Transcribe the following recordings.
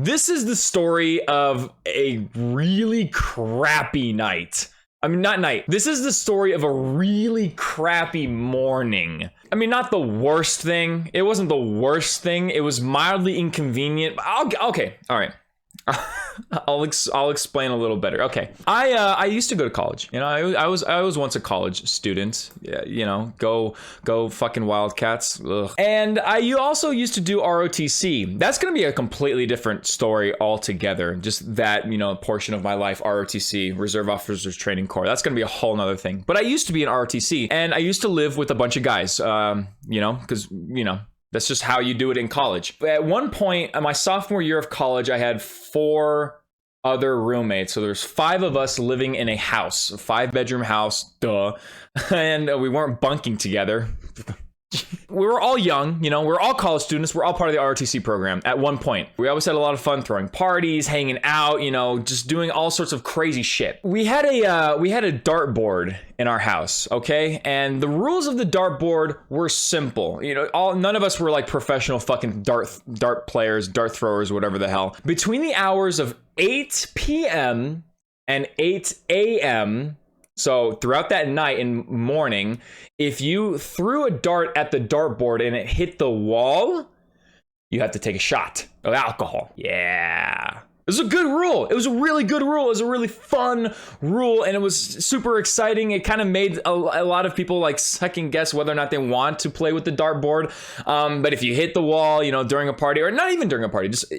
This is the story of a really crappy night. I mean, not night. This is the story of a really crappy morning. I mean, not the worst thing. It wasn't the worst thing. It was mildly inconvenient. Okay, all right. I'll explain a little better. Okay, I used to go to college. You know, I was once a college student. Yeah, you know, go fucking Wildcats. Ugh. And you also used to do ROTC. That's gonna be a completely different story altogether. Just that, you know, portion of my life, ROTC, Reserve Officers Training Corps. That's gonna be a whole nother thing. But I used to be in ROTC, and I used to live with a bunch of guys. You know, because you know. That's just how you do it in college. But at one point, my sophomore year of college, I had 4 other roommates. So there's 5 of us living in a house, a 5-bedroom house, duh. And we weren't bunking together. We were all young, you know, we're all college students. We're all part of the ROTC program at one point. We always had a lot of fun throwing parties, hanging out, you know, just doing all sorts of crazy shit. We had a dartboard in our house, okay? And the rules of the dartboard were simple. You know, none of us were like professional fucking dart players, dart throwers, whatever the hell. Between the hours of 8 p.m. and 8 a.m., so throughout that night and morning, if you threw a dart at the dartboard and it hit the wall, you have to take a shot of alcohol. Yeah. It was a good rule. It was a really good rule. It was a really fun rule, and it was super exciting. It kind of made a lot of people like second guess whether or not they want to play with the dartboard. But if you hit the wall, you know, during a party, or not even during a party, just...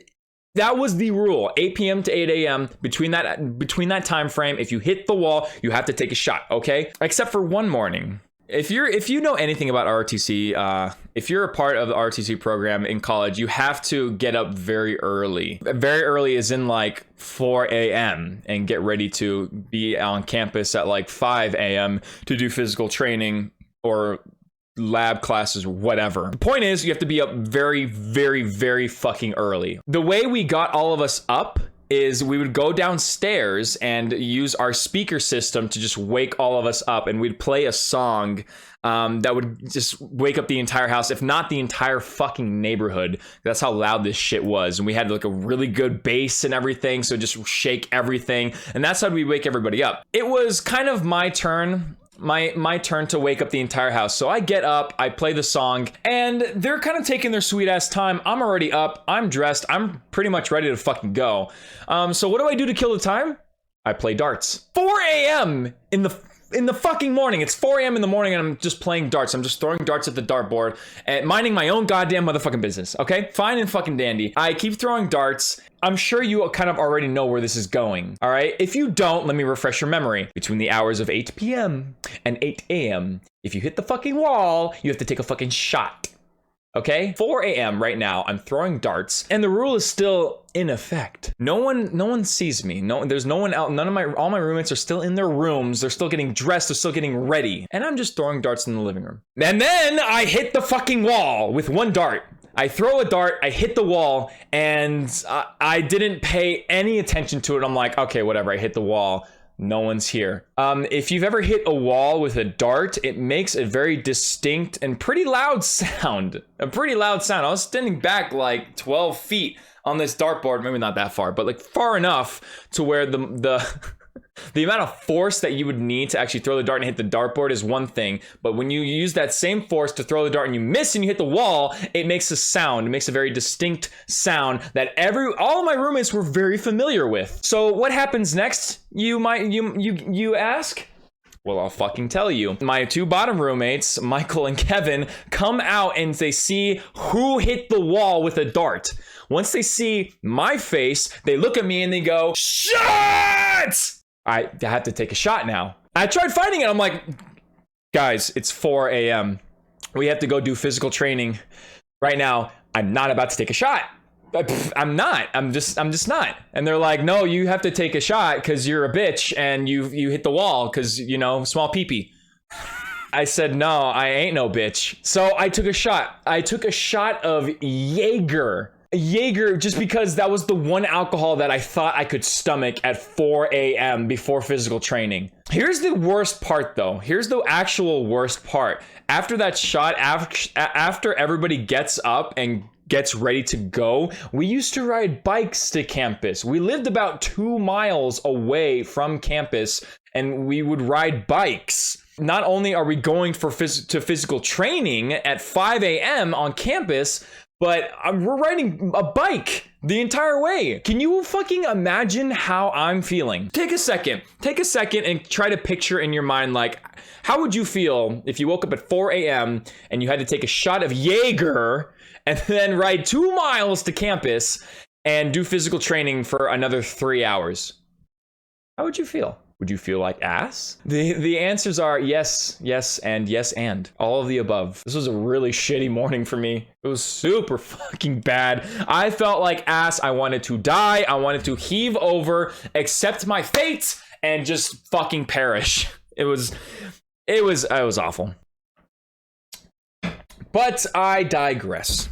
That was the rule. 8 p.m. to 8 a.m. Between that time frame, if you hit the wall, you have to take a shot, okay? Except for one morning. If you know anything about ROTC, if you're a part of the ROTC program in college, you have to get up very early. Very early is in like 4 a.m. and get ready to be on campus at like 5 a.m. to do physical training or lab classes or whatever. The point is, you have to be up very, very, very fucking early. The way we got all of us up is we would go downstairs and use our speaker system to just wake all of us up, and we'd play a song that would just wake up the entire house, if not the entire fucking neighborhood. That's how loud this shit was. And we had like a really good bass and everything, so just shake everything. And that's how we wake everybody up. It was kind of my turn. My turn to wake up the entire house. So I get up, I play the song, and they're kind of taking their sweet ass time. I'm already up, I'm dressed, I'm pretty much ready to fucking go. So what do I do to kill the time? I play darts. 4 a.m. in the fucking morning. It's 4 a.m. in the morning and I'm just playing darts. I'm just throwing darts at the dartboard and minding my own goddamn motherfucking business, okay? Fine and fucking dandy. I keep throwing darts. I'm sure you kind of already know where this is going, all right? If you don't, let me refresh your memory. Between the hours of 8 p.m. and 8 a.m., if you hit the fucking wall, you have to take a fucking shot. Okay, 4 a.m. right now, I'm throwing darts, and the rule is still in effect. No one sees me. There's no one out. All my roommates are still in their rooms. They're still getting dressed. They're still getting ready. And I'm just throwing darts in the living room. And then I hit the fucking wall with one dart. I throw a dart, I hit the wall, and I didn't pay any attention to it. I'm like, okay, whatever, I hit the wall. No one's here. If you've ever hit a wall with a dart, it makes a very distinct and pretty loud sound. A pretty loud sound. I was standing back like 12 feet on this dartboard, maybe not that far, but like far enough to where the amount of force that you would need to actually throw the dart and hit the dartboard is one thing, but when you use that same force to throw the dart and you miss and you hit the wall, it makes a sound. It makes a very distinct sound that all of my roommates were very familiar with. So what happens next? You ask? Well, I'll fucking tell you. My 2 bottom roommates, Michael and Kevin, come out and they see who hit the wall with a dart. Once they see my face, they look at me and they go, "Shot!" I have to take a shot now. I tried finding it. I'm like, guys, it's 4 a.m. We have to go do physical training right now. I'm not about to take a shot. I'm not. I'm just not. And they're like, no, you have to take a shot because you're a bitch and you hit the wall because, you know, small pee-pee. I said, no, I ain't no bitch. So I took a shot. I took a shot of Jaeger. Just because that was the one alcohol that I thought I could stomach at 4 a.m. before physical training. Here's the worst part though. Here's the actual worst part. After that shot, after everybody gets up and gets ready to go, we used to ride bikes to campus. We lived about 2 miles away from campus, and we would ride bikes. Not only are we going to physical training at 5 a.m. on campus, but we're riding a bike the entire way. Can you fucking imagine how I'm feeling? Take a second and try to picture in your mind, like, how would you feel if you woke up at 4 a.m. and you had to take a shot of Jaeger and then ride 2 miles to campus and do physical training for another 3 hours? How would you feel? Would you feel like ass? The answers are yes, and all of the above. This was a really shitty morning for me. It was super fucking bad. I felt like ass. I wanted to die. I wanted to heave over, accept my fate, and just fucking perish. It was awful. But I digress.